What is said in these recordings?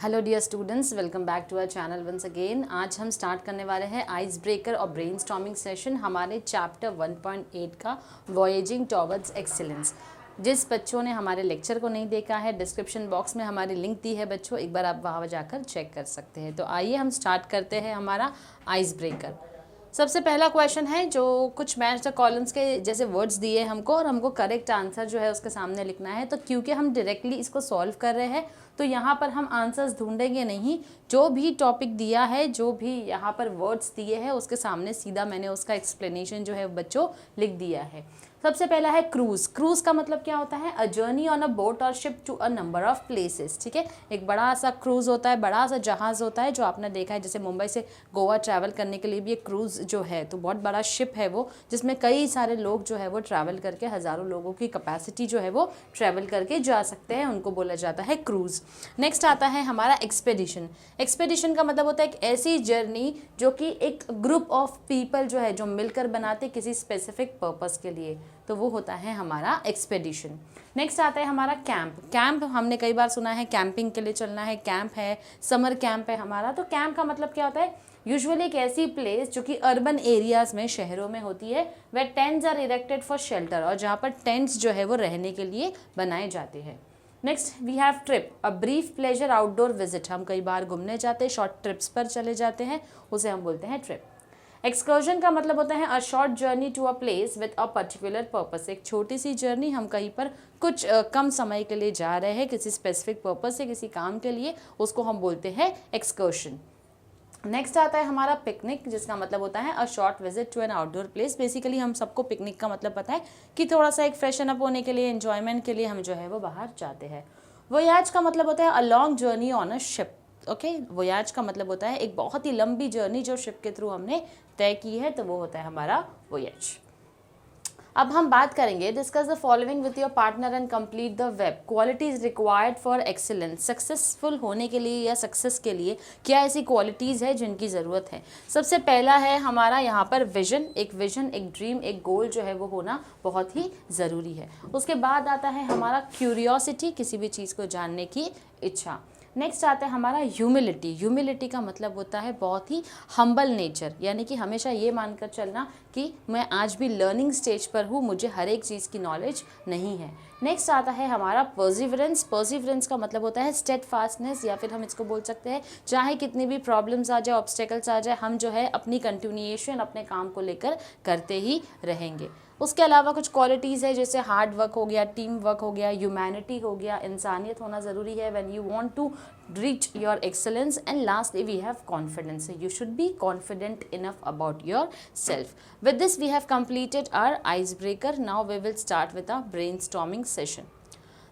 Hello dear students, welcome back to our channel once again. आज हम start करने वाले हैं आइस ब्रेकर और ब्रेनस्टॉर्मिंग सेशन हमारे चैप्टर 1.8 का वॉयेजिंग टॉवर्ड्स एक्सीलेंस। जिस बच्चों ने हमारे लेक्चर को नहीं देखा है, डिस्क्रिप्शन बॉक्स में हमारी लिंक दी है बच्चों, एक बार आप वहाँ जाकर चेक कर सकते हैं। तो आइए हम स्टार्ट करते हैं हमारा आइस ब्रेकर। सबसे पहला क्वेश्चन है जो कुछ मैच द कॉलम्स के जैसे वर्ड्स दिए हमको और हमको करेक्ट आंसर जो है उसके सामने लिखना है। तो क्योंकि हम डायरेक्टली इसको सॉल्व कर रहे हैं तो यहाँ पर हम आंसर्स ढूंढेंगे नहीं, जो भी टॉपिक दिया है, जो भी यहाँ पर वर्ड्स दिए हैं उसके सामने सीधा मैंने उसका एक्सप्लेनेशन जो है बच्चों लिख दिया है। सबसे पहला है क्रूज। क्रूज का मतलब क्या होता है? A journey on a boat or ship to a number of places. ठीक है, एक बड़ा सा क्रूज होता है, बड़ा सा जहाज होता है जो आपने देखा है, जैसे मुंबई से गोवा ट्रैवल करने के लिए भी एक क्रूज जो है तो बहुत बड़ा शिप है वो, जिसमें कई सारे लोग जो है वो ट्रैवल करके, हज़ारों लोगों की कैपेसिटी जो है वो ट्रैवल करके जा सकते हैं, उनको बोला जाता है क्रूज। नेक्स्ट आता है हमारा एक्सपेडिशन। एक्सपेडिशन का मतलब होता है एक ऐसी जर्नी जो कि एक ग्रुप ऑफ पीपल जो है जो मिलकर बनाते किसी स्पेसिफिक पर्पस के लिए, तो वो होता है हमारा एक्सपेडिशन। नेक्स्ट आता है हमारा कैंप। कैंप हमने कई बार सुना है, कैंपिंग के लिए चलना है, कैंप है, समर कैंप है हमारा। तो कैंप का मतलब क्या होता है? यूजुअली एक ऐसी प्लेस जो कि अर्बन एरियाज में, शहरों में होती है, where tents are erected for shelter, और जहाँ पर टेंट्स जो है वो रहने के लिए बनाए जाते हैं। Next we have trip, a brief pleasure outdoor visit. हम कई बार घूमने जाते हैं, शॉर्ट ट्रिप्स पर चले जाते हैं, उसे हम बोलते हैं ट्रिप। एक्सकर्जन का मतलब होता है a short journey to a place with a particular purpose. एक छोटी सी जर्नी, हम कहीं पर कुछ कम समय के लिए जा रहे हैं, किसी स्पेसिफिक पर्पस से, किसी काम के लिए, उसको हम बोलते हैं एक्सकर्शन। नेक्स्ट आता है हमारा पिकनिक, जिसका मतलब होता है a short visit to an outdoor place. Basically हम सबको पिकनिक का मतलब पता है कि थोड़ा सा एक फ्रेशन अप होने के लिए, एंजॉयमेंट के लिए हम जो है वो बाहर जाते हैं। वोयाज का मतलब होता है a long journey on a ship. Okay, voyage का मतलब होता है एक बहुत ही लंबी जर्नी जो शिप के थ्रू हमने तय की है, तो वो होता है हमारा वोयाज। अब हम बात करेंगे, discuss the following with your partner and complete the web. Qualities required for excellence. Successful होने के लिए या सक्सेस के लिए क्या ऐसी क्वालिटीज़ है जिनकी ज़रूरत है? सबसे पहला है हमारा यहाँ पर विजन। एक विजन, एक ड्रीम, एक गोल जो है वो होना बहुत ही ज़रूरी है। उसके बाद आता है हमारा क्यूरियोसिटी, किसी भी चीज़ को जानने की इच्छा। नेक्स्ट आता है हमारा ह्यूमिलिटी। ह्यूमिलिटी का मतलब होता है बहुत ही हम्बल नेचर, यानी कि हमेशा ये मानकर चलना कि मैं आज भी लर्निंग स्टेज पर हूँ, मुझे हर एक चीज़ की नॉलेज नहीं है। नेक्स्ट आता है हमारा पर्सिवरेंस। पर्सिवरेंस का मतलब होता है स्टेडफास्टनेस, या फिर हम इसको बोल सकते हैं चाहे कितनी भी प्रॉब्लम्स आ जाए, ऑब्स्टेकल्स आ जाए, हम जो है अपनी कंटिन्यूएशन अपने काम को लेकर करते ही रहेंगे। उसके अलावा कुछ क्वालिटीज़ है, जैसे हार्ड वर्क हो गया, टीम वर्क हो गया, ह्यूमैनिटी हो गया, इंसानियत होना ज़रूरी है when you want to reach your excellence, and lastly we have confidence. You should be confident enough about yourself. With this we have completed our icebreaker. Now we will start with our brainstorming session.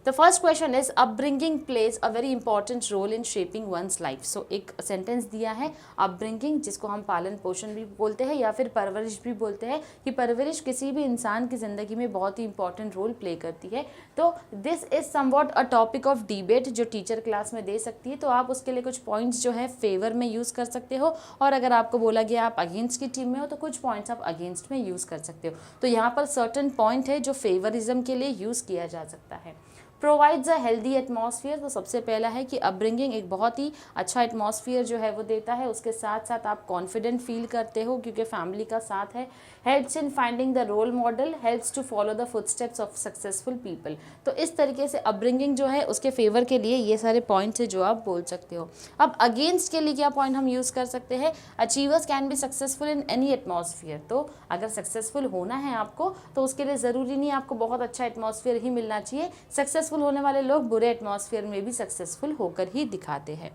The first question is upbringing plays a very important role in shaping one's life. So एक sentence दिया है upbringing, जिसको हम पालन पोषण भी बोलते हैं या फिर परवरिश भी बोलते हैं, कि परवरिश किसी भी इंसान की ज़िंदगी में बहुत ही इंपॉर्टेंट रोल प्ले करती है। तो this is somewhat a topic of debate जो टीचर क्लास में दे सकती है। तो आप उसके लिए कुछ पॉइंट्स जो है फेवर में यूज़ कर सकते हो, और अगर आपको बोला गया आप अगेंस्ट की टीम में हो तो कुछ पॉइंट्स आप अगेंस्ट में यूज़ कर सकते हो। तो यहाँ पर सर्टन पॉइंट है जो फेवरिज्म के लिए यूज़ किया जा सकता है। Provides a healthy atmosphere. तो सबसे पहला है कि अपब्रिंगिंग एक बहुत ही अच्छा एटमॉस्फेयर जो है वो देता है, उसके साथ साथ आप कॉन्फिडेंट फील करते हो क्योंकि फैमिली का साथ है। Helps in finding the role model, helps to follow the footsteps of successful people. तो इस तरीके से अपब्रिंगिंग जो है उसके फेवर के लिए ये सारे पॉइंट्स है जो आप बोल सकते हो। अब अगेंस्ट के लिए क्या पॉइंट हम यूज़ कर सकते हैं? Achievers can be successful in any atmosphere. तो अगर सक्सेसफुल होना है आपको तो उसके लिए ज़रूरी नहीं आपको बहुत अच्छा एटमॉस्फेयर ही मिलना चाहिए। सक्सेसफुल होने वाले लोग बुरे एटमॉस्फेयर में भी सक्सेसफुल होकर ही दिखाते हैं।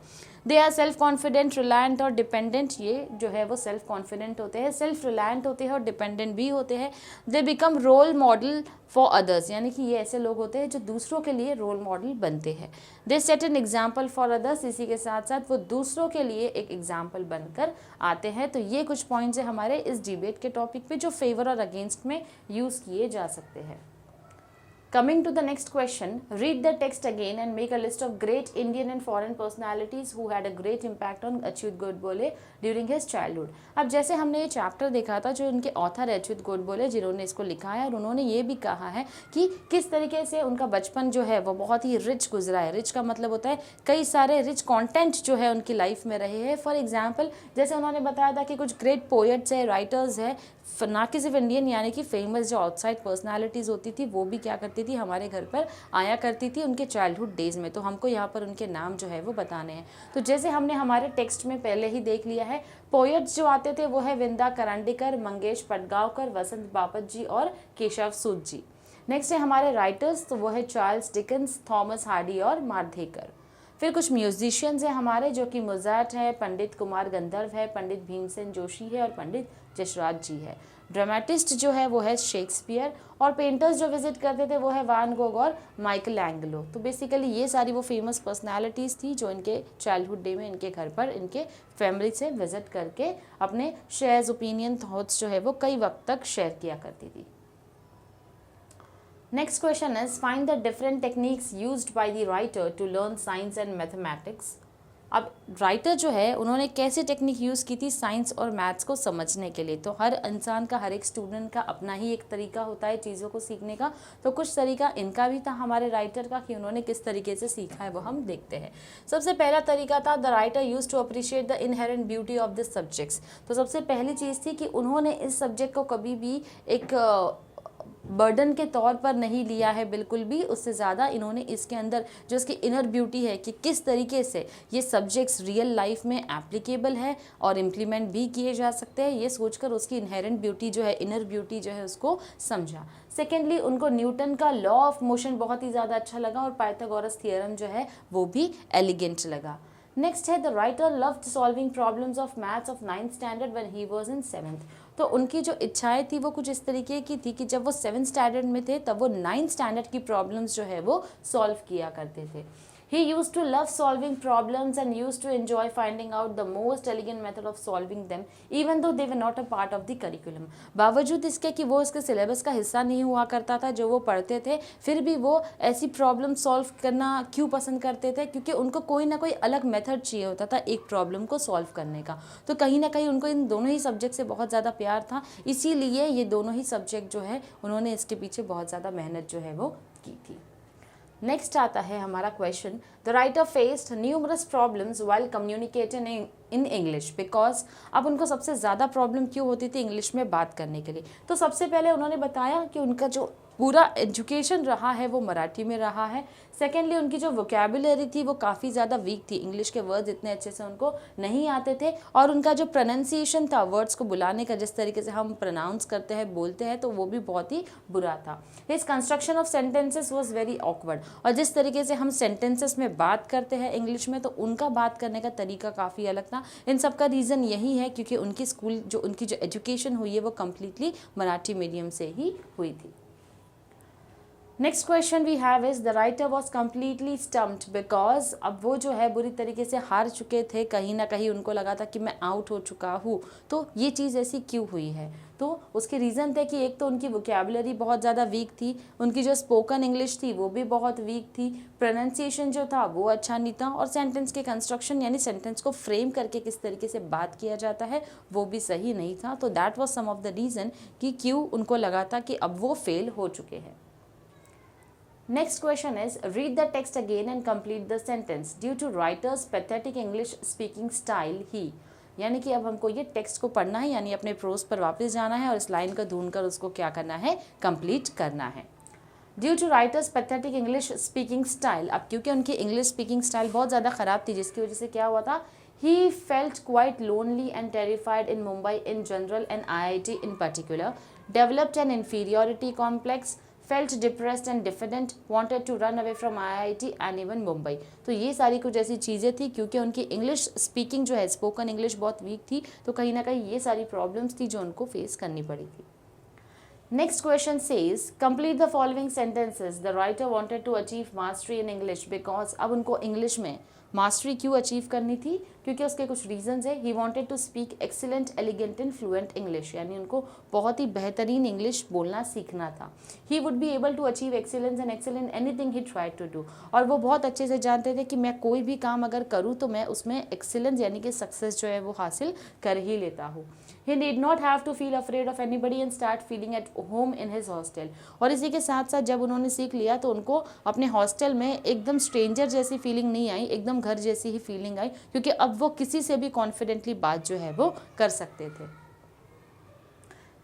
They are self confident, reliant और डिपेंडेंट। ये जो है वो सेल्फ कॉन्फिडेंट होते हैं, सेल्फ रिलायंट होते हैं और डिपेंडेंट भी होते हैं। They become role model for others, यानी कि ये ऐसे लोग होते हैं जो दूसरों के लिए रोल मॉडल बनते हैं। They set an example for others, इसी के साथ साथ वो दूसरों के लिए एक एग्जाम्पल बनकर आते हैं। तो ये कुछ पॉइंट्स है हमारे इस डिबेट के टॉपिक पे जो फेवर और अगेंस्ट में यूज़ किए जा सकते हैं। Coming to the next question, read the text again and make a list of great Indian and foreign personalities who had a great impact on Achyut Godbole during his childhood. अब जैसे हमने ये चैप्टर देखा था, जो उनके ऑथर है अच्युत गोडबोले जिन्होंने इसको लिखा है, और उन्होंने ये भी कहा है कि किस तरीके से उनका बचपन जो है वो बहुत ही रिच गुजरा है. रिच का मतलब होता है कई सारे रिच कंटेंट जो है उनकी लाइफ में रहे हैं. फॉर एग्जाम्पल जैसे उन्होंने बताया था कि कुछ ग्रेट पोएट्स है, राइटर्स है, ना कि सिर्फ इंडियन यानी कि फेमस जो आउटसाइड पर्सनालिटीज़ होती थी वो भी क्या करती थी, हमारे घर पर आया करती थी उनके चाइल्डहुड डेज़ में. तो हमको यहाँ पर उनके नाम जो है वो बताने हैं. तो जैसे हमने हमारे टेक्स्ट में पहले ही देख लिया है, पोएट्स जो आते थे वो है विंदा करंडीकर, मंगेश पटगांवकर, वसंत बापट जी और केशव सूद जी. नेक्स्ट है हमारे राइटर्स, तो वो है चार्ल्स डिकन्स, थॉमस हार्डी और मार्धेकर. फिर कुछ म्यूजिशियंस हैं हमारे जो कि मोजार्ट है, पंडित कुमार गंधर्व है, पंडित भीमसेन जोशी है और पंडित जसराज जी है. ड्रामेटिस्ट जो है वो है शेक्सपियर, और पेंटर्स जो विजिट करते थे वो है वान गोग और माइकल एंगलो. तो बेसिकली ये सारी वो फेमस पर्सनालिटीज़ थी जो इनके चाइल्डहुड डे में इनके घर पर इनके फैमिली से विजिट करके अपने शेयर्स, ओपिनियन, थॉट्स जो है वो कई वक्त तक शेयर किया करती थी. Next question is, find the different techniques used by the writer to learn science and mathematics. अब राइटर जो है उन्होंने कैसे टेक्निक यूज़ की थी साइंस और मैथ्स को समझने के लिए. तो हर इंसान का, हर एक स्टूडेंट का अपना ही एक तरीका होता है चीज़ों को सीखने का. तो कुछ तरीका इनका भी था हमारे राइटर का कि उन्होंने किस तरीके से सीखा है वो हम देखते हैं. सबसे पहला तरीका था the writer use to appreciate the inherent beauty of this subjects. तो सबसे पहली चीज़ थी कि उन्होंने इस सब्जेक्ट को कभी भी एक बर्डन के तौर पर नहीं लिया है बिल्कुल भी. उससे ज़्यादा इन्होंने इसके अंदर जो इसकी इनर ब्यूटी है कि किस तरीके से ये सब्जेक्ट्स रियल लाइफ में एप्लीकेबल है और इम्प्लीमेंट भी किए जा सकते हैं, ये सोचकर उसकी इनहेरेंट ब्यूटी जो है, इनर ब्यूटी जो है उसको समझा. सेकेंडली उनको न्यूटन का लॉ ऑफ मोशन बहुत ही ज़्यादा अच्छा लगा और पाइथागोरस थियरम जो है वो भी एलिगेंट लगा. नेक्स्ट है the writer loved solving problems of maths of 9th standard when he was in 7th. तो उनकी जो इच्छाएं थी वो कुछ इस तरीके की थी कि जब वो 7th स्टैंडर्ड में थे तब वो 9th स्टैंडर्ड की प्रॉब्लम्स जो है वो सॉल्व किया करते थे. He used to love solving problems and used to enjoy finding out the most elegant method of solving them, even though they were not a part of the curriculum. बावजूद इसके कि वो इसके सिलेबस का हिस्सा नहीं हुआ करता था जो वो पढ़ते थे, फिर भी वो ऐसी प्रॉब्लम सॉल्व करना क्यों पसंद करते थे? क्योंकि उनको कोई ना कोई अलग मेथड चाहिए होता था एक प्रॉब्लम को सॉल्व करने का. तो कहीं ना कहीं उनको इन दोनों ही सब्जेक्ट से बहुत ज़्यादा प्यार था, इसीलिए ये दोनों ही सब्जेक्ट जो है उन्होंने इसके पीछे बहुत ज़्यादा मेहनत जो है वो की थी. नेक्स्ट आता है हमारा question, the writer faced numerous problems while communicating in English because. अब उनको सबसे ज़्यादा प्रॉब्लम क्यों होती थी इंग्लिश में बात करने के लिए? तो सबसे पहले उन्होंने बताया कि उनका जो पूरा एजुकेशन रहा है वो मराठी में रहा है. सेकेंडली उनकी जो वोकेबुलरी थी वो काफ़ी ज़्यादा वीक थी, इंग्लिश के वर्ड्स इतने अच्छे से उनको नहीं आते थे, और उनका जो प्रोनाउंसिएशन था वर्ड्स को बुलाने का, जिस तरीके से हम प्रोनाउंस करते हैं, बोलते हैं, तो वो भी बहुत ही बुरा था. His construction of sentences was very awkward. और जिस तरीके से हम सेंटेंसेस में बात करते हैं इंग्लिश में, तो उनका बात करने का तरीका काफ़ी अलग था. इन सब का रीज़न यही है क्योंकि उनकी स्कूल जो उनकी जो एजुकेशन हुई है वो कम्प्लीटली मराठी मीडियम से ही हुई थी. Next question we have is the writer was completely stumped because. अब वो जो है बुरी तरीके से हार चुके थे, कहीं ना कहीं उनको लगा था कि मैं आउट हो चुका हूँ. तो ये चीज़ ऐसी क्यों हुई है? तो उसके रीज़न थे कि एक तो उनकी वोकेबुलरी बहुत ज़्यादा वीक थी, उनकी जो स्पोकन इंग्लिश थी वो भी बहुत वीक थी, प्रोनाउंसिएशन जो था वो अच्छा नहीं था, और सेंटेंस के कंस्ट्रक्शन यानी सेंटेंस को फ्रेम करके किस तरीके से बात किया जाता है वो भी सही नहीं था. तो that was some of the reason कि क्यों उनको लगा था कि अब वो फेल हो चुके हैं. Next question is, read the text again and complete the sentence. Due to writer's pathetic English speaking style, he. यानी कि अब हमको ये टेक्स्ट को पढ़ना है, यानी अपने प्रोज पर वापस जाना है और इस लाइन को ढूंढकर उसको क्या करना है, कंप्लीट करना है. Due to writer's pathetic English speaking style. अब क्योंकि उनकी इंग्लिश स्पीकिंग स्टाइल बहुत ज़्यादा ख़राब थी, जिसकी वजह से क्या हुआ था, he felt quite lonely and terrified in Mumbai in general and IIT in particular, developed an inferiority complex, felt depressed and diffident, wanted to run away from IIT and even Mumbai. तो ये सारी कुछ ऐसी चीज़ें थी क्योंकि उनकी English speaking जो है, स्पोकन इंग्लिश बहुत वीक थी, तो कहीं ना कहीं ये सारी प्रॉब्लम्स थी जो उनको फेस करनी पड़ी थी. Next question says, complete the following sentences. The writer wanted to achieve mastery in English because. अब उनको इंग्लिश में मास्टरी क्यों अचीव करनी थी? क्योंकि उसके कुछ रीजंस है। He wanted to speak excellent, elegant and fluent English, यानी उनको बहुत ही बेहतरीन इंग्लिश बोलना सीखना था। He would be able to achieve excellence and excel in anything he tried to do, और वो बहुत अच्छे से जानते थे कि मैं कोई भी काम अगर करूँ तो मैं उसमें एक्सीलेंस यानी कि सक्सेस जो है वो हासिल कर ही लेता हूँ। He did not have to feel afraid of anybody and start feeling at home in his hostel. और इसी के साथ साथ जब उन्होंने सीख लिया तो उनको अपने हॉस्टल में एकदम स्ट्रेंजर जैसी फीलिंग नहीं आई, एकदम घर जैसी ही फीलिंग आई, क्योंकि अब वो किसी से भी कॉन्फिडेंटली बात जो है वो कर सकते थे।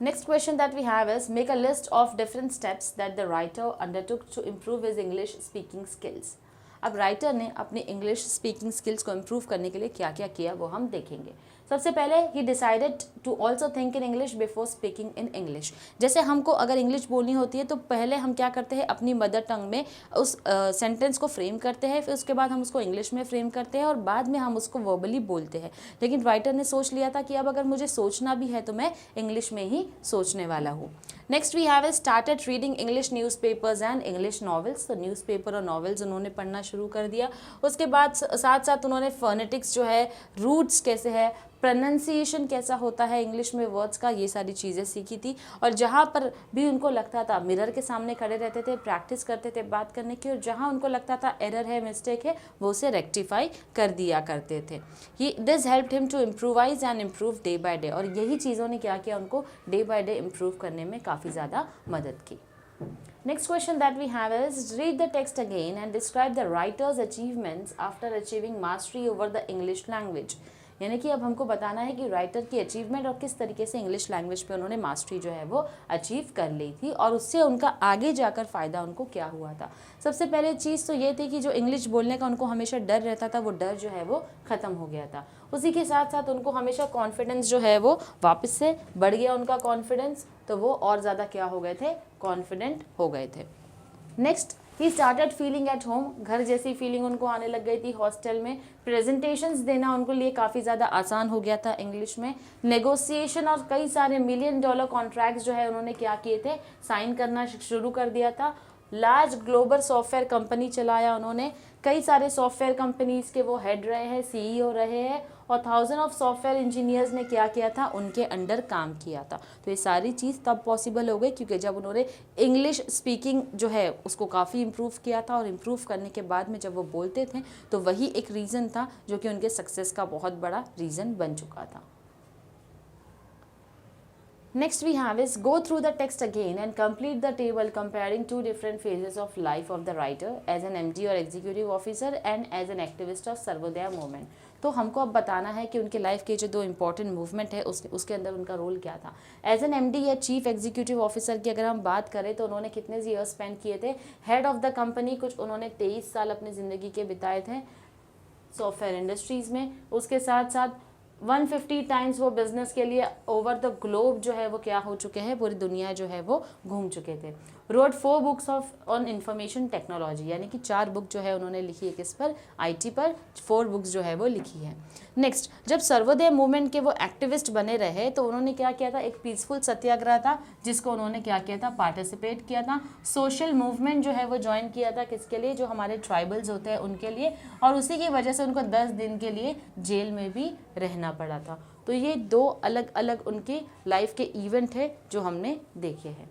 Next question that we have is, make a list of different steps that the writer undertook to improve his English speaking skills. अब राइटर ने अपने इंग्लिश स्पीकिंग स्किल्स को इम्प्रूव करने के लिए क्या क्या किया वो हम देखेंगे। सबसे पहले he decided to also think in English before speaking in English. जैसे हमको अगर इंग्लिश बोलनी होती है तो पहले हम क्या करते हैं, अपनी मदर टंग में उस सेंटेंस को फ्रेम करते हैं, फिर उसके बाद हम उसको इंग्लिश में फ्रेम करते हैं और बाद में हम उसको वर्बली बोलते हैं। लेकिन राइटर ने सोच लिया था कि अब अगर मुझे सोचना भी है तो मैं इंग्लिश में ही सोचने वाला हूँ। Next we have started reading English newspapers and English novels. तो न्यूज़पेपर और नॉवेल्स उन्होंने पढ़ना शुरू कर दिया। उसके बाद साथ साथ उन्होंने फोनेटिक्स जो है, रूट्स कैसे है, प्रोनाउंसिएशन कैसा होता है इंग्लिश में वर्ड्स का, ये सारी चीज़ें सीखी थी। और जहाँ पर भी उनको लगता था, मिरर के सामने खड़े रहते थे, प्रैक्टिस करते थे बात करने की, और जहाँ उनको लगता था एरर है, मिस्टेक है, वो उसे रेक्टिफाई कर दिया करते थे। This helped him to improvise and improve day by day. और यही चीज़ों ने क्या किया, उनको डे बाय डे इम्प्रूव करने में काफ़ी ज़्यादा मदद की। Next question that we have is, read the text again and describe the writer's achievements after achieving mastery over the English language. यानी कि अब हमको बताना है कि राइटर की अचीवमेंट और किस तरीके से इंग्लिश लैंग्वेज पे उन्होंने मास्टरी जो है वो अचीव कर ली थी और उससे उनका आगे जाकर फ़ायदा उनको क्या हुआ था। सबसे पहले चीज़ तो ये थी कि जो इंग्लिश बोलने का उनको हमेशा डर रहता था, वो डर जो है वो ख़त्म हो गया था। उसी के साथ साथ उनको हमेशा कॉन्फिडेंस जो है वो वापस से बढ़ गया, उनका कॉन्फिडेंस, तो वो और ज़्यादा क्या हो गए थे, कॉन्फिडेंट हो गए थे। Next, he started feeling at home. घर जैसी फीलिंग उनको आने लग गई थी हॉस्टल में। प्रेजेंटेशंस देना उनको लिए काफ़ी ज़्यादा आसान हो गया था इंग्लिश में। नेगोशिएशन और कई सारे $1 मिलियन कॉन्ट्रैक्ट्स जो है उन्होंने क्या किए थे, साइन करना शुरू कर दिया था। लार्ज ग्लोबल सॉफ्टवेयर कंपनी चलाया उन्होंने, कई सारे सॉफ्टवेयर कंपनीज़ के वो हेड रहे हैं, CEO रहे हैं, और 1000 ऑफ सॉफ्टवेयर इंजीनियर्स ने क्या किया था, उनके अंडर काम किया था। तो ये सारी चीज़ तब पॉसिबल हो गई क्योंकि जब उन्होंने इंग्लिश स्पीकिंग जो है उसको काफ़ी इम्प्रूव किया था, और इम्प्रूव करने के बाद में जब वो बोलते थे तो वही एक रीज़न था जो कि उनके सक्सेस का बहुत बड़ा रीज़न बन चुका था। Next we have is, go through the text again and complete the table comparing two different phases of life of the writer as an MD or executive officer and as an activist of Sarvodaya movement. तो हमको अब बताना है कि उनके life के जो 2 important movement है उसके अंदर उनका रोल क्या था। एज एन MD या चीफ एग्जीक्यूटिव ऑफिसर की अगर हम बात करें तो उन्होंने कितने ईयर्स स्पेंड किए थे हेड ऑफ द कंपनी, कुछ उन्होंने 23 साल अपनी ज़िंदगी के बिताए थे सॉफ्टवेयर इंडस्ट्रीज़ में। उसके साथ साथ 150 टाइम्स वो बिजनेस के लिए ओवर द ग्लोब जो है वो क्या हो चुके हैं, पूरी दुनिया जो है वो घूम चुके थे। Road 4 books on information technology, यानी कि 4 बुक जो है उन्होंने लिखी है किस पर, IT पर, 4 बुक्स जो है वो लिखी है। नेक्स्ट, जब सर्वोदय मूवमेंट के वो एक्टिविस्ट बने रहे तो उन्होंने क्या किया था, एक पीसफुल सत्याग्रह था जिसको उन्होंने क्या किया था, पार्टिसिपेट किया था। सोशल मूवमेंट जो है वो ज्वाइन किया था, किसके लिए, जो हमारे ट्राइबल्स होते हैं उनके लिए, और उसी की वजह से उनको 10 दिन के लिए जेल में भी रहना पड़ा था। तो ये 2 अलग अलग उनकी लाइफ के इवेंट है जो हमने देखे हैं।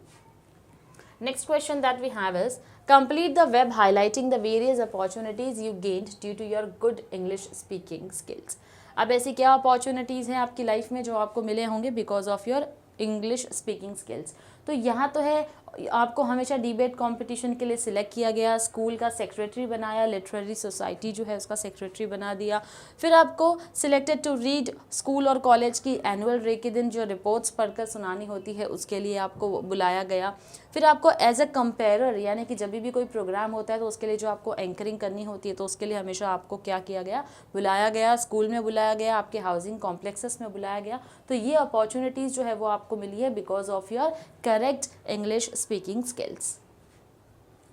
Next question that we have is, complete the web highlighting the various opportunities you gained due to your good English speaking skills. अब ऐसी क्या अपॉर्चुनिटीज़ हैं आपकी लाइफ में जो आपको मिले होंगे because of your English speaking skills. तो यहाँ तो है, आपको हमेशा डिबेट कंपटीशन के लिए सिलेक्ट किया गया, स्कूल का सेक्रेटरी बनाया, लिटरेरी सोसाइटी जो है उसका सेक्रेटरी बना दिया, फिर आपको सिलेक्टेड टू रीड स्कूल और कॉलेज की एनुअल डे के दिन जो रिपोर्ट्स पढ़कर सुनानी होती है उसके लिए आपको बुलाया गया, फिर आपको एज अ कंपेयरर, यानी कि जब भी कोई प्रोग्राम होता है तो उसके लिए जो आपको एंकरिंग करनी होती है तो उसके लिए हमेशा आपको क्या किया गया, बुलाया गया, स्कूल में बुलाया गया, आपके हाउसिंग कॉम्प्लेक्सेस में बुलाया गया। तो ये अपॉर्चुनिटीज़ जो है वो आपको मिली है because of your correct English speaking skills.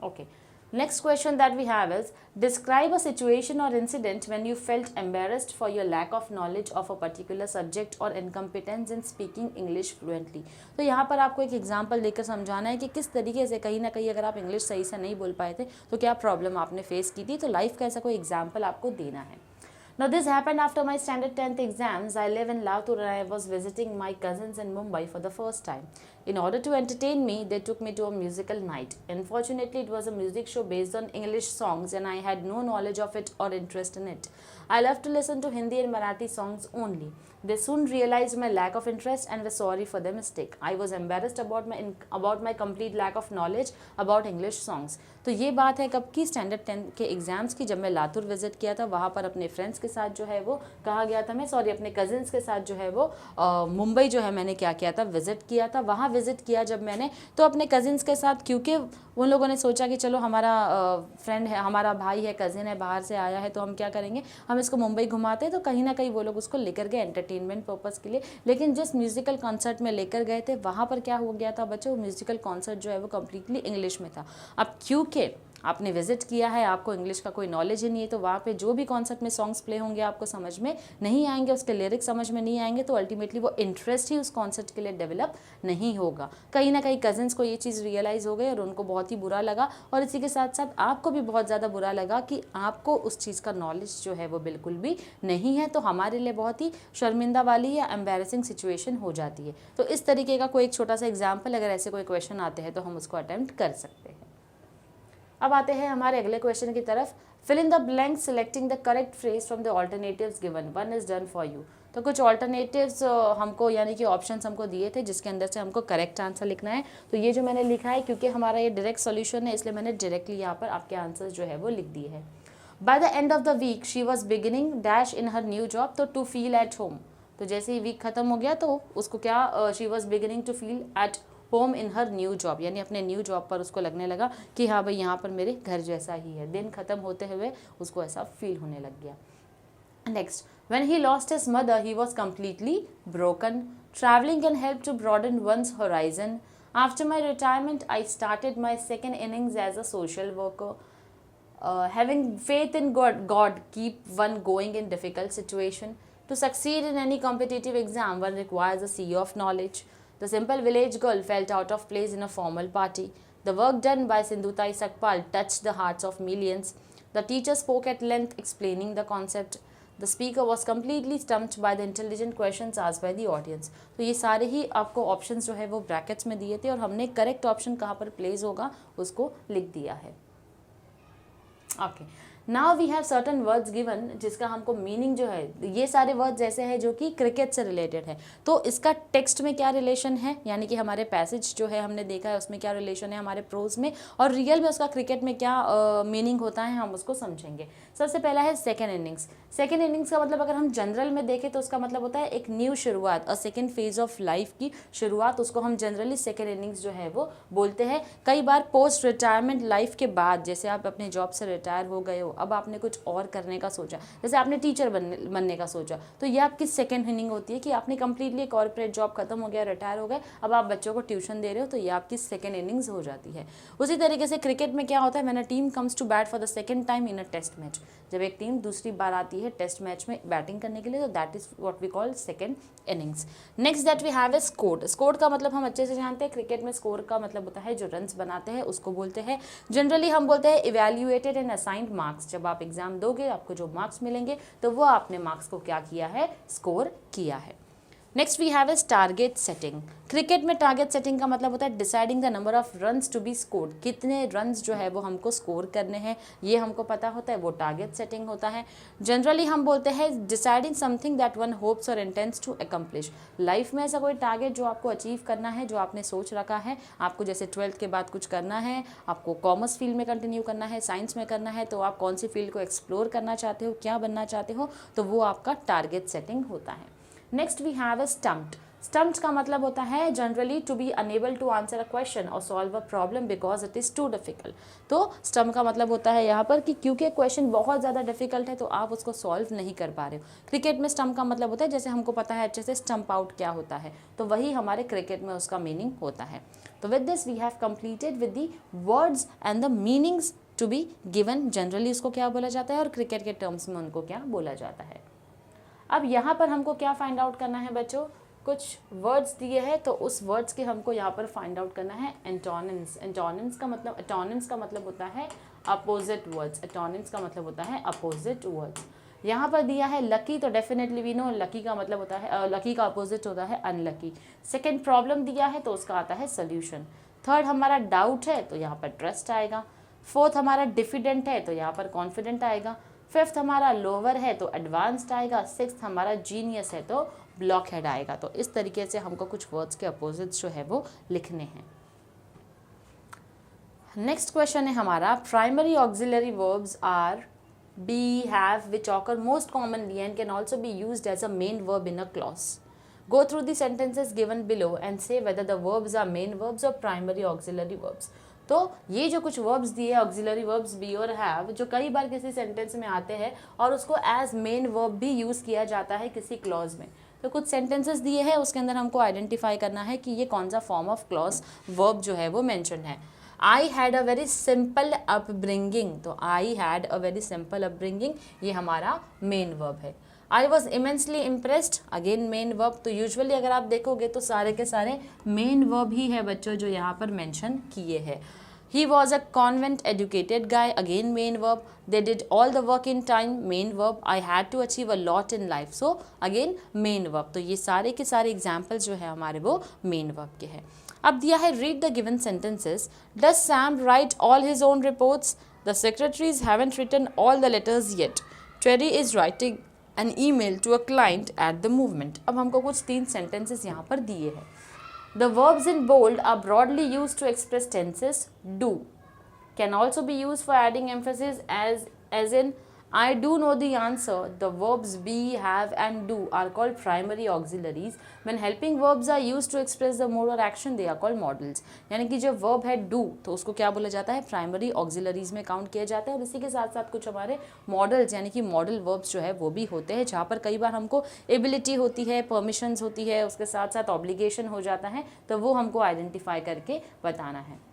Okay, Next question that we have is, describe a situation or incident when you felt embarrassed for your lack of knowledge of a particular subject or incompetence in speaking English fluently. तो यहाँ पर आपको एक example देकर समझाना है कि किस तरीके से कहीं ना कहीं अगर आप इंग्लिश सही से नहीं बोल पाए थे तो क्या प्रॉब्लम आपने फेस की थी, तो लाइफ का ऐसा कोई एग्जाम्पल आपको देना है. Now this happened after my standard 10th exams. I live in Latur and I was visiting my cousins in Mumbai for the first time. In order to entertain me, they took me to a musical night. Unfortunately, it was a music show based on English songs and I had no knowledge of it or interest in it. I love to listen to Hindi and Marathi songs only. They soon realized my lack of interest and were sorry for their mistake. I was embarrassed about my complete lack of knowledge about English songs. तो ये बात है कब की, standard 10 के exams की, जब मैं लातूर विजिट किया था. वहाँ पर अपने फ्रेंड्स के साथ जो है वो कहा गया था, मैं सॉरी अपने कजिन्स के साथ जो है वो मुंबई जो है मैंने क्या किया था, विजिट किया था. वहाँ विजिट किया जब मैंने, तो अपने कजिन्स के साथ, क्योंकि उन लोगों ने सोचा कि चलो हमारा फ्रेंड है, हमारा भाई है, कज़िन है, बाहर से आया है, तो हम क्या करेंगे, हम इसको मुंबई घुमाते हैं. तो कहीं ना कहीं वो लोग उसको लेकर गए एंटरटेनमेंट पर्पज़ के लिए. लेकिन जिस म्यूज़िकल कॉन्सर्ट में लेकर गए थे वहाँ पर क्या हो गया था बच्चों, वो म्यूज़िकल कॉन्सर्ट जो है वो कम्प्लीटली इंग्लिश में था. अब क्योंकि आपने विजिट किया है, आपको इंग्लिश का कोई नॉलेज ही नहीं है, तो वहाँ पे जो भी कॉन्सर्ट में सॉन्ग्स प्ले होंगे आपको समझ में नहीं आएंगे, उसके लिरिक्स समझ में नहीं आएंगे, तो अल्टीमेटली वो इंटरेस्ट ही उस कॉन्सर्ट के लिए डेवलप नहीं होगा. कहीं ना कहीं कजिन्स को ये चीज़ रियलाइज़ हो गई और उनको बहुत ही बुरा लगा, और इसी के साथ साथ आपको भी बहुत ज़्यादा बुरा लगा कि आपको उस चीज़ का नॉलेज जो है वो बिल्कुल भी नहीं है. तो हमारे लिए बहुत ही शर्मिंदा वाली या एम्बैरेसिंग सिचुएशन हो जाती है. तो इस तरीके का कोई एक छोटा सा एग्जाम्पल, अगर ऐसे कोई क्वेश्चन आते हैं तो हम उसको अटेम्प्ट कर सकते हैं. अब आते हैं हमारे अगले क्वेश्चन की तरफ. Fill in the blank selecting the correct phrase from the alternatives given. One is done for you. तो कुछ ऑल्टरनेटिव्स हमको यानी कि ऑप्शंस हमको दिए थे जिसके अंदर से हमको करेक्ट आंसर लिखना है. तो ये जो मैंने लिखा है, क्योंकि हमारा ये डायरेक्ट सॉल्यूशन है इसलिए मैंने डायरेक्टली यहाँ पर आपके आंसर्स जो है वो लिख दिए हैं. By the end of the week she was beginning dash in her new job. तो टू फील एट होम. तो जैसे ही वीक खत्म हो गया तो उसको क्या, she was beginning to feel at home in her new job, यानी अपने न्यू जॉब पर उसको लगने लगा कि हाँ भाई यहाँ पर मेरे घर जैसा ही है. दिन खत्म होते हुए उसको ऐसा फील होने लग गया. Next, when he lost his mother he was completely broken. Travelling can help to broaden one's horizon. After my retirement I started my second innings as a social worker. Having faith in God keep one going in difficult situation. To succeed in any competitive exam, one requires a sea of knowledge. The simple village girl felt out of place in a formal party. The work done by Sindhutai Sakpal touched the hearts of millions. The teacher spoke at length explaining the concept. The speaker was completely stumped by the intelligent questions asked by the audience. तो ये सारे ही आपको options जो है वो brackets में दिए थे और हमने करेक्ट ऑप्शन कहाँ पर प्लेस होगा उसको लिख दिया है. Okay, now we have certain words given जिसका हमको मीनिंग जो है, ये सारे वर्ड्स ऐसे हैं जो कि क्रिकेट से रिलेटेड है. तो इसका टेक्स्ट में क्या रिलेशन है, यानी कि हमारे पैसेज जो है हमने देखा है उसमें क्या रिलेशन है हमारे प्रोज में, और रियल में उसका क्रिकेट में क्या मीनिंग होता है हम उसको समझेंगे. सबसे पहला है सेकेंड इनिंग्स. सेकेंड इनिंग्स का मतलब अगर हम जनरल में देखें तो उसका मतलब होता है एक न्यू शुरुआत, a second phase of life की शुरुआत, उसको हम जनरली सेकेंड इनिंग्स जो है वो बोलते हैं. कई बार पोस्ट रिटायरमेंट लाइफ के बाद, जैसे आप अपने जॉब से रिटायर हो गए हो, अब आपने कुछ और करने का सोचा, जैसे आपने टीचर बनने का सोचा, तो ये आपकी सेकेंड इनिंग होती है कि आपने कंप्लीटली कॉर्पोरेट जॉब खत्म हो गया, रिटायर हो गए, अब आप बच्चों को ट्यूशन दे रहे हो, तो ये आपकी सेकेंड इनिंग्स हो जाती है. उसी तरीके से क्रिकेट में क्या होता है, when a team comes to bat for the second time in a test match. जब एक टीम दूसरी बार आती है टेस्ट मैच में बैटिंग करने के लिए, तो that is what we call second innings. Next that we have a score. Score का मतलब हम अच्छे से जानते हैं, क्रिकेट में स्कोर का मतलब होता है जो रन्स बनाते हैं उसको बोलते हैं. जनरली हम बोलते हैं इवैल्यूएटेड एंड असाइंड मार्क्स. जब आप एग्जाम दोगे आपको जो मार्क्स मिलेंगे तो वो आपने मार्क्स को क्या किया है, स्कोर किया है. Next we have is target setting. Cricket में टारगेट सेटिंग का मतलब होता है deciding the number of runs to be scored. कितने रन्स जो है वो हमको स्कोर करने हैं ये हमको पता होता है, वो टारगेट सेटिंग होता है. जनरली हम बोलते हैं deciding something that one hopes और इंटेंट्स टू अकम्प्लिश. लाइफ में ऐसा कोई टारगेट जो आपको अचीव करना है, जो आपने सोच रखा है, आपको जैसे 12th के बाद कुछ करना है, आपको कॉमर्स फील्ड में कंटिन्यू करना है, साइंस में करना है, तो आप कौन सी फील्ड को एक्सप्लोर करना चाहते हो, क्या बनना चाहते हो, तो वो आपका टारगेट सेटिंग होता है. Next we have a stumped. Stumped का मतलब होता है generally to be unable to answer a question or solve a problem because it is too difficult. तो स्टम्प का मतलब होता है यहाँ पर कि क्योंकि क्वेश्चन बहुत ज़्यादा डिफिकल्ट है तो आप उसको सॉल्व नहीं कर पा रहे हो. क्रिकेट में स्टम्प का मतलब होता है, जैसे हमको पता है अच्छे से स्टम्प आउट क्या होता है, तो वही हमारे क्रिकेट में उसका मीनिंग होता है. तो with this we have completed with the words and the meanings to be given generally उसको क्या बोला जाता है और क्रिकेट के टर्म्स में उनको क्या बोला जाता है। अब यहाँ पर हमको क्या फाइंड आउट करना है बच्चों, कुछ वर्ड्स दिए हैं तो उस वर्ड्स के हमको यहाँ पर फाइंड आउट करना है एंटोनिम्स। एंटोनिम्स का मतलब होता है अपोजिट वर्ड्स। एंटोनिम्स का मतलब होता है अपोजिट वर्ड्स। यहाँ पर दिया है लकी, तो डेफिनेटली वी नो लकी का मतलब होता है लकी का अपोजिट होता है अनलकी। सेकंड प्रॉब्लम दिया है तो उसका आता है सोल्यूशन। थर्ड हमारा डाउट है तो यहाँ पर ट्रस्ट आएगा। फोर्थ हमारा डिफिडेंट है तो यहाँ पर कॉन्फिडेंट आएगा। फिफ्थ हमारा लोअर है तो एडवांस्ड आएगा। सिक्स्थ हमारा जीनियस है तो ब्लॉक हेड आएगा। तो इस तरीके से हमको कुछ वर्ड्स के अपोजिट्स जो है वो लिखने हैं। नेक्स्ट क्वेश्चन है हमारा, primary auxiliary verbs are be, have, which occur most commonly and can also be used as a main verb in a clause. Go through the sentences given below and say whether the verbs are main verbs or primary auxiliary verbs. तो ये जो कुछ verbs दिए हैं auxiliary verbs B और have, जो कई बार किसी सेंटेंस में आते हैं और उसको एज मेन वर्ब भी यूज़ किया जाता है किसी क्लॉज में। तो कुछ सेंटेंसेस दिए हैं, उसके अंदर हमको आइडेंटिफाई करना है कि ये कौन सा फॉर्म ऑफ क्लॉज वर्ब जो है वो मेंशन है। I had a very simple upbringing, तो I had a very simple upbringing ये हमारा मेन वर्ब है। I was immensely impressed, again main verb. तो यूजुअली अगर आप देखोगे तो सारे के सारे मेन वर्ब ही है बच्चों जो यहाँ पर मेंशन किए हैं। He was a convent educated guy, again main verb. They did all the work in time, main verb. I had to achieve a lot in life, so again main verb। तो ये सारे के सारे example जो है हमारे वो main verb के हैं। अब दिया है read the given sentences. Does Sam write all his own reports? The secretaries haven't written all the letters yet. Terry is writing an email to a client at the moment। अब हमको कुछ 3 sentences यहाँ पर दिए हैं। The verbs in bold are broadly used to express tenses. Do can also be used for adding emphasis as in I do know the answer. The verbs be, have and do are called primary auxiliaries. When helping verbs are used to express the mode or action, they are called modals। यानी कि जो verb है do तो उसको क्या बोला जाता है, प्राइमरी ऑक्सिलरीज में काउंट किया जाता है। और इसी के साथ साथ कुछ हमारे मॉडल्स यानी कि मॉडल वर्ब्स जो है वो भी होते हैं, जहाँ पर कई बार हमको एबिलिटी होती है, परमिशंस होती है, उसके साथ साथ ऑब्लिगेशन हो जाता है, तो वो हमको आइडेंटिफाई करके बताना है।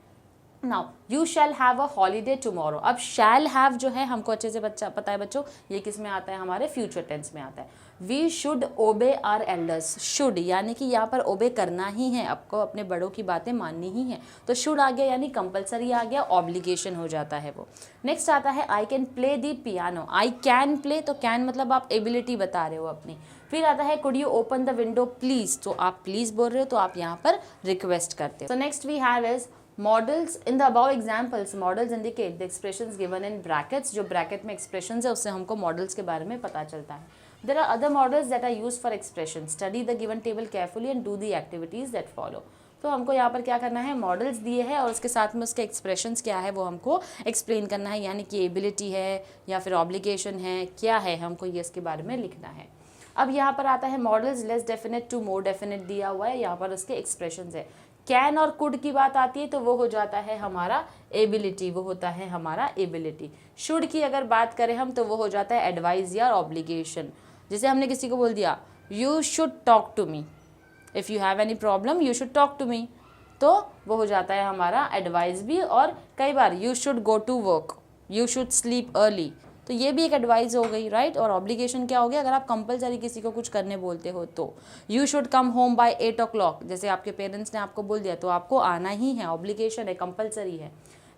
Now you shall have a holiday tomorrow. अब शैल हैव जो है हमको अच्छे से पता है बच्चों, ये किस में आता है, हमारे फ्यूचर टेंस में आता है। We should obey our elders. Should यानी कि यहाँ पर ओबे करना ही है, आपको अपने बड़ों की बातें माननी ही है, तो शुड आ गया यानी कंपलसरी आ गया, ऑब्लिगेशन हो जाता है वो। नेक्स्ट आता है I can play the piano. I can play, तो कैन मतलब आप एबिलिटी बता रहे हो अपनी। फिर आता है could you open the window please, तो आप प्लीज बोल रहे हो तो आप यहाँ पर रिक्वेस्ट करते हो। तो next we have is modals. In the above examples modals indicate the expressions given in brackets. जो ब्रैकेट में एक्सप्रेशंस है उससे हमको मॉडल्स के बारे में पता चलता है। There are other modals that are used for expression. Study the given table carefully and do the activities that follow. तो हमको यहाँ पर क्या करना है, मॉडल्स दिए हैं और उसके साथ में उसके एक्सप्रेशंस क्या है वो हमको एक्सप्लेन करना है, यानी कि एबिलिटी है या फिर ऑब्लिगेशन है, क्या है, हमको ये इसके बारे में लिखना है। अब यहाँ पर आता है modals less definite to more definite दिया हुआ है, यहाँ पर उसके एक्सप्रेशंस है। कैन और कुड की बात आती है तो वो हो जाता है हमारा एबिलिटी, वो होता है हमारा एबिलिटी। शुड की अगर बात करें हम तो वो हो जाता है एडवाइज या ऑब्लिगेशन। जैसे हमने किसी को बोल दिया you should talk to me, if you have any problem you should talk to me, तो वो हो जाता है हमारा एडवाइस भी। और कई बार you should go to work, you should sleep early, तो ये भी एक एडवाइस हो गई, राइट। और ऑब्लिगेशन क्या हो गया, अगर आप कंपलसरी किसी को कुछ करने बोलते हो तो you should come home by 8 o'clock, जैसे आपके पेरेंट्स ने आपको बोल दिया तो आपको आना ही है, ऑब्लिगेशन है, कंपलसरी है।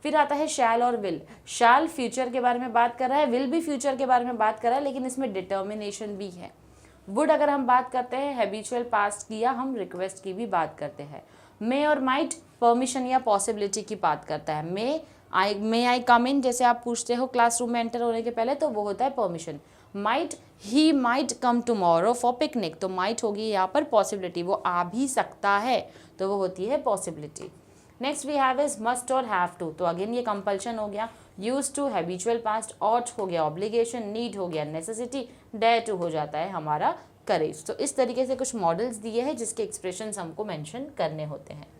फिर आता है शैल और विल। शैल फ्यूचर के बारे में बात कर रहा है, विल भी फ्यूचर के बारे में बात कर रहा है, लेकिन इसमें डिटर्मिनेशन भी है। वुड अगर हम बात करते हैं हैबिचुअल पास्ट की या हम रिक्वेस्ट की भी बात करते हैं। मे और माइट परमिशन या पॉसिबिलिटी की बात करता है। मे आई कम इन, जैसे आप पूछते हो क्लासरूम में एंटर होने के पहले, तो वो होता है permission. Might he might come tomorrow for picnic, तो माइट होगी यहाँ पर पॉसिबिलिटी, वो आ भी सकता है, तो वो होती है possibility. Next we have is must और हैव टू, तो अगेन ये कंपल्शन हो गया। Used to habitual past, ought हो गया ऑब्लिगेशन, नीड हो गया नेसेसिटी, डेयर टू हो जाता है हमारा करेज। तो इस तरीके से कुछ मॉडल्स दिए हैं जिसके एक्सप्रेशंस हमको मेंशन करने होते हैं।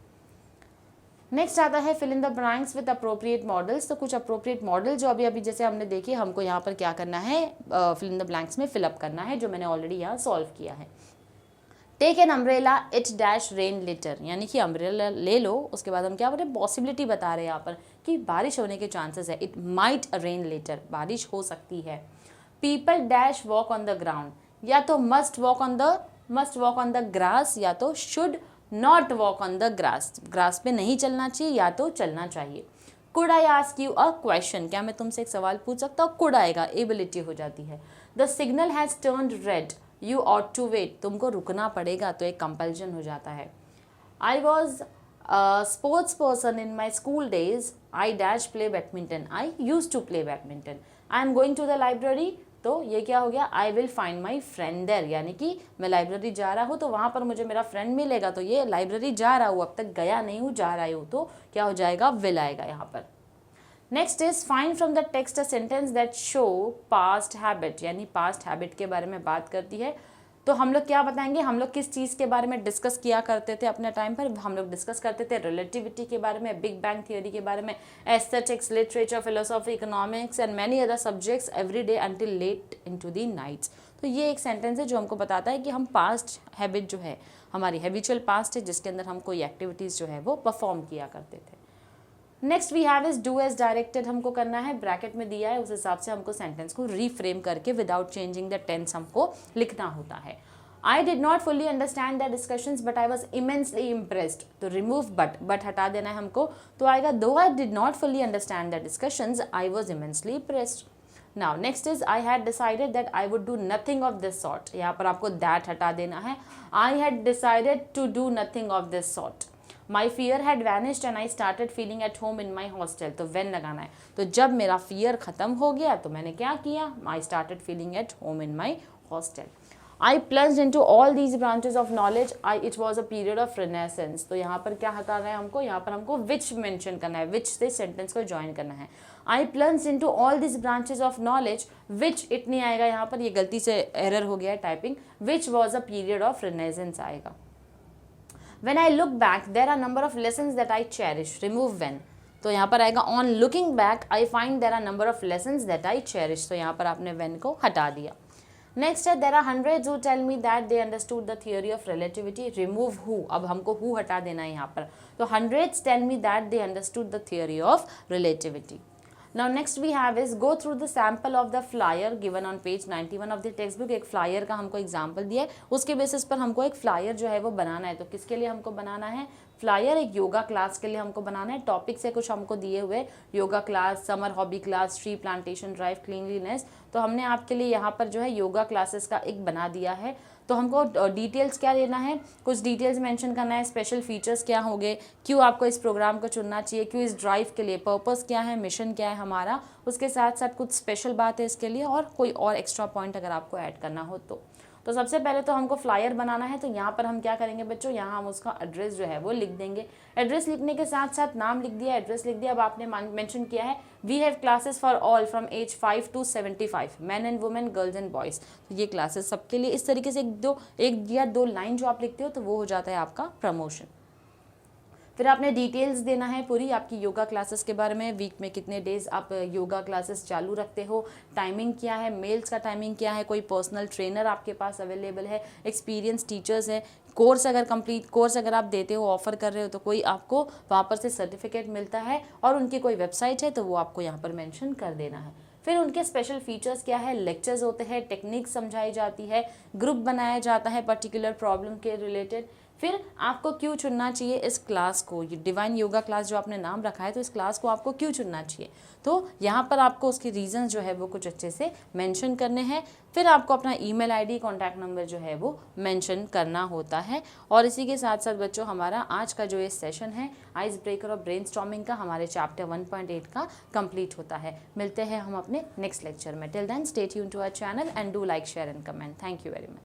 नेक्स्ट आता है fill in the blanks with appropriate modals. तो कुछ अप्रोप्रिएट मॉडल जो अभी जैसे हमने देखी, हमको यहाँ पर क्या करना है, फिल इन द ब्लैंक्स में फिलअप करना है, जो मैंने ऑलरेडी यहाँ सॉल्व किया है। Take an umbrella, it dash rain later, यानी कि अम्ब्रेला ले लो, उसके बाद हम क्या बोल रहे हैं, पॉसिबिलिटी बता रहे हैं यहाँ पर कि बारिश होने के चांसेस है, इट माइट रेन लेटर, बारिश हो सकती है। People dash walk on the ground, या तो must walk on the grass, या तो should not walk on the grass, grass पे नहीं चलना चाहिए या तो चलना चाहिए। Could I ask you a question, क्या मैं तुमसे एक सवाल पूछ सकता हूँ, कुड आएगा, एबिलिटी हो जाती है। The signal has turned red, you ought to wait, तुमको रुकना पड़ेगा, तो एक कंपल्शन हो जाता है। I was sports person in my school days, I dash play badminton, I use to play badminton. I am going to the library, तो ये क्या हो गया, I will find my friend there, यानी कि मैं लाइब्रेरी जा रहा हूँ तो वहाँ पर मुझे मेरा फ्रेंड मिलेगा, तो ये लाइब्रेरी जा रहा हूँ, अब तक गया नहीं हूँ, जा रहा हूँ, तो क्या हो जाएगा, विल आएगा यहाँ पर। Next is find from the text a sentence that show past habit, यानी पास्ट हैबिट के बारे में बात करती है। तो हम लोग क्या बताएंगे, हम लोग किस चीज़ के बारे में डिस्कस किया करते थे अपने टाइम पर, हम लोग डिस्कस करते थे रिलेटिविटी के बारे में, बिग बैंग थियोरी के बारे में, aesthetics, literature, philosophy, economics and many other subjects every day until late into the nights. तो ये एक सेंटेंस है जो हमको बताता है कि हम पास्ट हैबिट जो है, हमारी हैबिचुअल पास्ट है जिसके अंदर हम कोई एक्टिविटीज़ जो है वो परफॉर्म किया करते थे। Next we have is do as directed, हमको करना है, ब्रैकेट में दिया है, उस हिसाब से हमको सेंटेंस को रीफ्रेम करके विदाउट चेंजिंग द टेंस हमको लिखना होता है। I did not fully understand the discussions but I was immensely impressed, तो रिमूव बट हटा देना है हमको, तो आएगा दो I did not fully understand the discussions I was immensely impressed. Now next is I had decided that I would do nothing of this sort, यहाँ पर आपको दैट हटा देना है, I had decided to do nothing of this sort. My fear had vanished and I started feeling at home in my hostel, तो when लगाना है, तो जब मेरा फियर खत्म हो गया तो मैंने क्या किया, I started feeling at home in my hostel. I plunged into all these branches of knowledge, it was a period of renaissance, तो यहाँ पर क्या हटा रहे हैं हमको, यहाँ पर हमको विच मेंशन करना है, विच से सेंटेंस को ज्वाइन करना है। I plunged into all these branches of knowledge, which it नहीं आएगा यहाँ पर, ये गलती से एरर हो गया है typing, which was a period of renaissance आएगा। When I look back, there are number of lessons that I cherish. Remove when. तो यहाँ पर आएगा on looking back, I find there are number of lessons that I cherish. तो यहाँ पर आपने when को हटा दिया। Next है there are hundreds who tell me that they understood the theory of relativity. Remove who. अब हमको who हटा देना है यहाँ पर। तो hundreds tell me that they understood the theory of relativity. Now next we have is go through the sample of the flyer given on page 91 of the textbook। एक flyer का हमको एग्जाम्पल दिया है, उसके बेसिस पर हमको एक flyer जो है वो बनाना है। तो किसके लिए हमको बनाना है फ्लायर, एक योगा क्लास के लिए हमको बनाना है। टॉपिक से कुछ हमको दिए हुए, yoga class, summer hobby class, tree plantation drive, cleanliness, तो हमने आपके लिए यहाँ पर जो है योगा क्लासेस का एक बना दिया है। तो हमको डिटेल्स क्या लेना है, कुछ डिटेल्स मेंशन करना है, स्पेशल फीचर्स क्या होंगे, क्यों आपको इस प्रोग्राम को चुनना चाहिए, क्यों इस ड्राइव के लिए, पर्पस क्या है, मिशन क्या है हमारा, उसके साथ साथ कुछ स्पेशल बात है इसके लिए, और कोई और एक्स्ट्रा पॉइंट अगर आपको ऐड करना हो तो सबसे पहले तो हमको फ्लायर बनाना है। तो यहाँ पर हम क्या करेंगे बच्चों, यहाँ हम उसका एड्रेस जो है वो लिख देंगे। एड्रेस लिखने के साथ साथ नाम लिख दिया, एड्रेस लिख दिया। अब आपने मेंशन किया है we have classes for all from age 5 to 75, man and women, girls and boys. तो ये क्लासेस सबके लिए, इस तरीके से एक या दो लाइन जो आप लिखते हो तो वो हो जाता है आपका प्रमोशन। फिर आपने डिटेल्स देना है पूरी आपकी योगा क्लासेस के बारे में, वीक में कितने डेज आप योगा क्लासेस चालू रखते हो, टाइमिंग क्या है, मेल्स का टाइमिंग क्या है, कोई पर्सनल ट्रेनर आपके पास अवेलेबल है, एक्सपीरियंस टीचर्स है, कोर्स अगर आप देते हो, ऑफर कर रहे हो तो कोई आपको वहाँ पर से सर्टिफिकेट मिलता है, और उनकी कोई वेबसाइट है तो वो आपको यहाँ पर मेंशन कर देना है। फिर उनके स्पेशल फीचर्स क्या है, लेक्चर्स होते हैं, टेक्निक समझाई जाती है, ग्रुप बनाया जाता है पर्टिकुलर प्रॉब्लम के रिलेटेड। फिर आपको क्यों चुनना चाहिए इस क्लास को, ये डिवाइन योगा क्लास जो आपने नाम रखा है, तो इस क्लास को आपको क्यों चुनना चाहिए, तो यहाँ पर आपको उसके रीज़न जो है वो कुछ अच्छे से मेंशन करने हैं। फिर आपको अपना ईमेल आईडी, कॉन्टैक्ट नंबर जो है वो मेंशन करना होता है। और इसी के साथ साथ बच्चों हमारा आज का जो ये सेशन है आइस ब्रेकर और ब्रेनस्टॉर्मिंग का, हमारे चैप्टर 1.8 का कंप्लीट होता है। मिलते हैं हम अपने नेक्स्ट लेक्चर में। Till then stay tuned to our channel and do like, share and comment. Thank you very much.